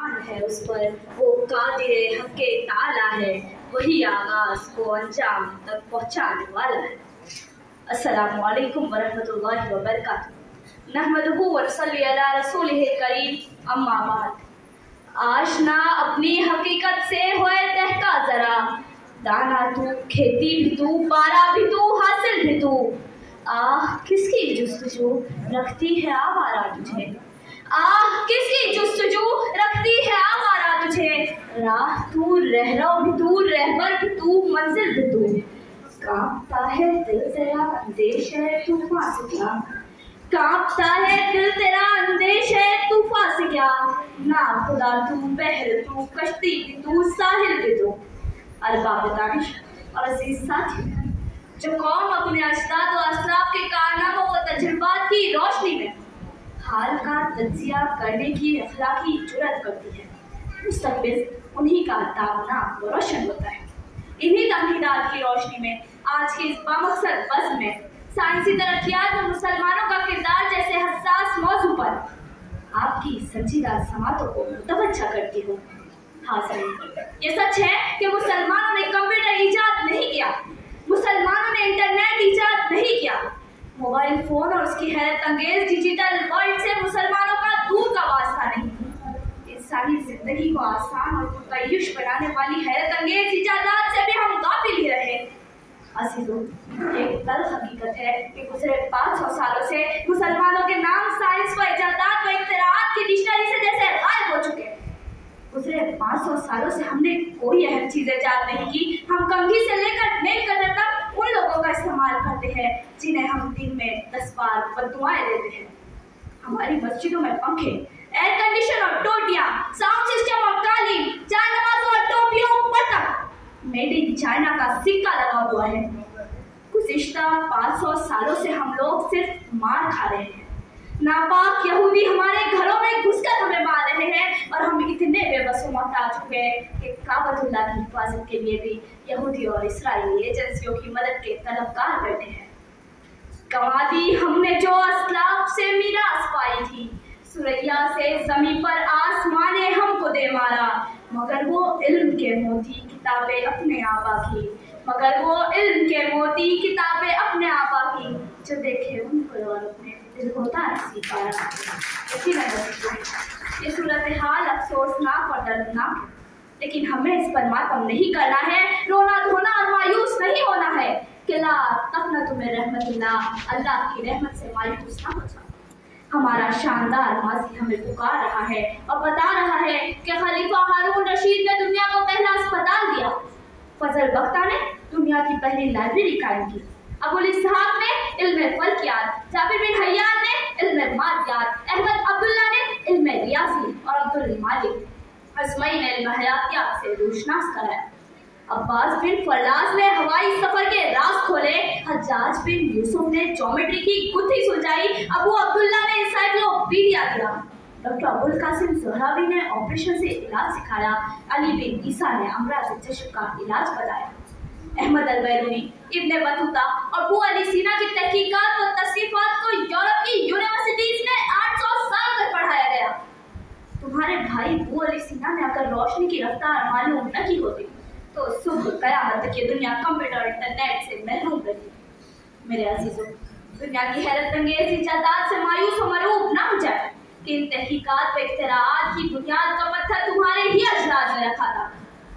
ईमान है उस पर, वो कादिर हक़ ताला है, वही आगाज़ को अंजाम तक पहुँचाने वाला है। अस्सलामु अलैकुम वरहमतुल्लाहि वबरकातुहू। नहमदुहु व नसल्ली अला रसूलिहिल करीम, अम्मा बाद। आशना अपनी हकीकत से होए तहका जरा, दाना तू, खेती भी तू, पारा भी तू, हासिल भी तू। आह किसकी जुस्तजू रखती है आवारा तुझे, आह किसकी जुस्तजू रखती है आवारा तुझे। राह तू, रहरो भी तू, रहबर भी तू, मंजिल भी तू। कांपता है दिल तेरा अंदेश है तूफान से क्या, कांपता है दिल तेरा अंदेश है तूफान से क्या। ना खुदा तू, बहर तू, कश्ती भी तू, साहिल भी तू। अरबाब दानिश और अजीज साथी, जो कौम अपने अजदाद और असलाफ के कारनामों व तजुर्बात की रोशनी में हाल का तज्जिया करने की अखलाकी जुर्रत करती है, मुस्तक़बिल उन्हीं का दामना व रोशन होता है। इन्हीं तमहीदात की रोशनी में आज के इस बामकसद बज़्म में साइंसी तरक्कियात और मुसलमानों का किरदार जैसे हसास मौजू पर आपकी संजीदा समातों को मुतवज्जा करती हूँ। हाँ सही, ये सच है कि मुसलमानों ने कंप्यूटर ईजाद नहीं किया, मुसलमानों ने इंटरनेट ईजाद नहीं किया। मोबाइल फोन और उसकी हैरत अंगेज डिजिटल वर्ल्ड से मुसलमानों का दूर का वास्ता नहीं। इंसानी जिंदगी को आसान और पुरतय्युश बनाने वाली हैरत अंगेज इजादात से भी हम गाफिल ही रहे। अजीजों, एक तल्ख हकीकत है कि गुज़रे 500 सालों से मुसलमानों के नाम साइंस व इजादात व इख्तिराआत की डिक्शनरी से जैसे गायब हो चुके। गुज़रे 500 सालों से हमने कोई अहम चीज़ इजाद नहीं की। हम कंघी से लेकर नेल कटर तक उन लोगों का इस्तेमाल करते हैं जिन्हें हम दिन में 10 बार बद्दुआएं देते हैं। हमारी मस्जिदों में पंखे, एयर कंडीशन और टोटियां, साउंड सिस्टम और कालीन, चाय नमाज़ और टोपियों पर तक मेड इन चाइना का सिक्का लगा हुआ है। गुज़िश्ता 500 सालों से हम लोग सिर्फ मार खा रहे हैं। नापाक यहूदी हमारे घरों में घुसकर हमें मार रहे हैं और हम इतने बेबस मोहताज हुए कि काबतुल्लाह की हिफाजत के लिए भी यहूदी और इस्राएली एजेंसियों की मदद के तलबगार बैठे हैं। गंवा दी हमने जो असलाफ से मीरास पाई थी, सुरैया से ज़मीन पर आसमां ने हमको दे मारा, मगर वो इल्म के मोती किताबें अपने आबा की, मगर वो इल्म के मोती किताबें अपने आबा की। जो देखे उनको और अपने दिल होता है पारा। ये सूरत हाल अफसोसनाक और दर्दनाक है, लेकिन हमें इस पर मातम नहीं करना है, रोना धोना और मायूस नहीं होना है। किला तक़नतु मिन रहमतिल्लाह, अल्लाह की रहमत से मायूस ना हो जाओ। हमारा शानदार माजी हमें पुकार रहा है और बता रहा है कि खलीफा हारून रशीद ने दुनिया को पहला अस्पताल दिया, फजल बख्ता ने दुनिया की पहली लाइब्रेरी कायम की, अबुल इसहाक ने इल्म फल्कियात, जाबिर बिन हय्यान ने इल्म मादियात, अहमद अब्दुल्ला ने इल्म रियाजी और अब्दुल मालिक अस्मई ने इल्म हयातियात से रोशनास कराया। अब्बास बिन फरलास ने हवाई सफर के राज खोले, हज्जाज बिन यूसुफ ने ज्योमेट्री की गुत्थी सुलझाई, अबू अब्दुल्ला ने एनसाइक्लोपीडिया दिया, डॉक्टर अबुल कासिम ज़हरावी ने ऑपरेशन से इलाज सिखाया, अली बिन ईसा ने अमराज़ चश्म का इलाज बताया, अहमद अल-बैरूनी, इब्न बतूता और बू अली सीना की तहकीकात व तस्नीफात को यूरोप की यूनिवर्सिटीज में 800 साल तक पढ़ाया गया। तुम्हारे भाई बू अली सीना ने अगर रोशनी की रफ्तार मालूम न की होती तो सुबह क़यामत तक ये दुनिया कंप्यूटर इंटरनेट से महरूम रही। मेरे अजीजों, दुनिया की हैरत अंगेज इजादात से मायूस और मरूब ना हो जाए कि इन तहकीकात व इख्तिराआत की बुनियाद का पत्थर तुम्हारे ही अजदाद ने रखा था।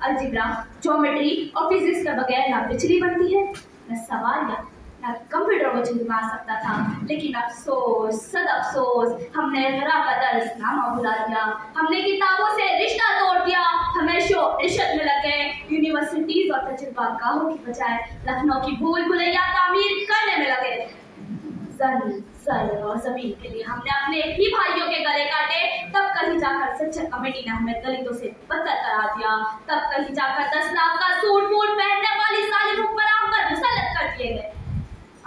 अलजिब्रा, ज्योमेट्री और फिजिक्स के बगैर ना बिजली बनती है, न सवारियाँ, न कंप्यूटर वजूद में आ सकता था। लेकिन अफसोस, सद अफसोस, हमने ज़रा का दर्सनामा भुला दिया, हमने किताबों से रिश्ता तोड़ दिया, हमें रिश्वत में लग गए। यूनिवर्सिटीज और तजुर्बागाहों की बजाय लखनऊ की भूल भुलैया तामीर करने में लगे। सर और जमीन के लिए हमने अपने ही भाइयों के गले काटे, तब कहीं जाकर सच्चा कमेटी ने हमें दलितों से बदतर करा दिया, तब कहीं जाकर 10 लाख का सूट बूट पहनने वाली सालिम हुक्मरान हम पर मुसल्लत कर दिए गए।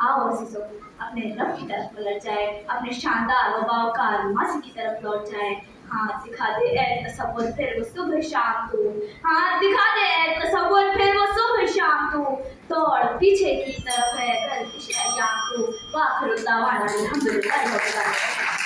आओ अजीजों, अपने रब की तरफ पलट जाए, अपने शानदार व बावकार मासी की तरफ लौट जाए। हाथ दिखा दे ऐ तसव्वुर फिर वो सुबह शाम तू, हाथ दिखा दे ऐ तसव्वुर फिर वो सुबह शाम तू, दौड़ पीछे की तरफ है कल की शैयाम तू। वाखिर दावाना अल्हम्दुलिल्लाह।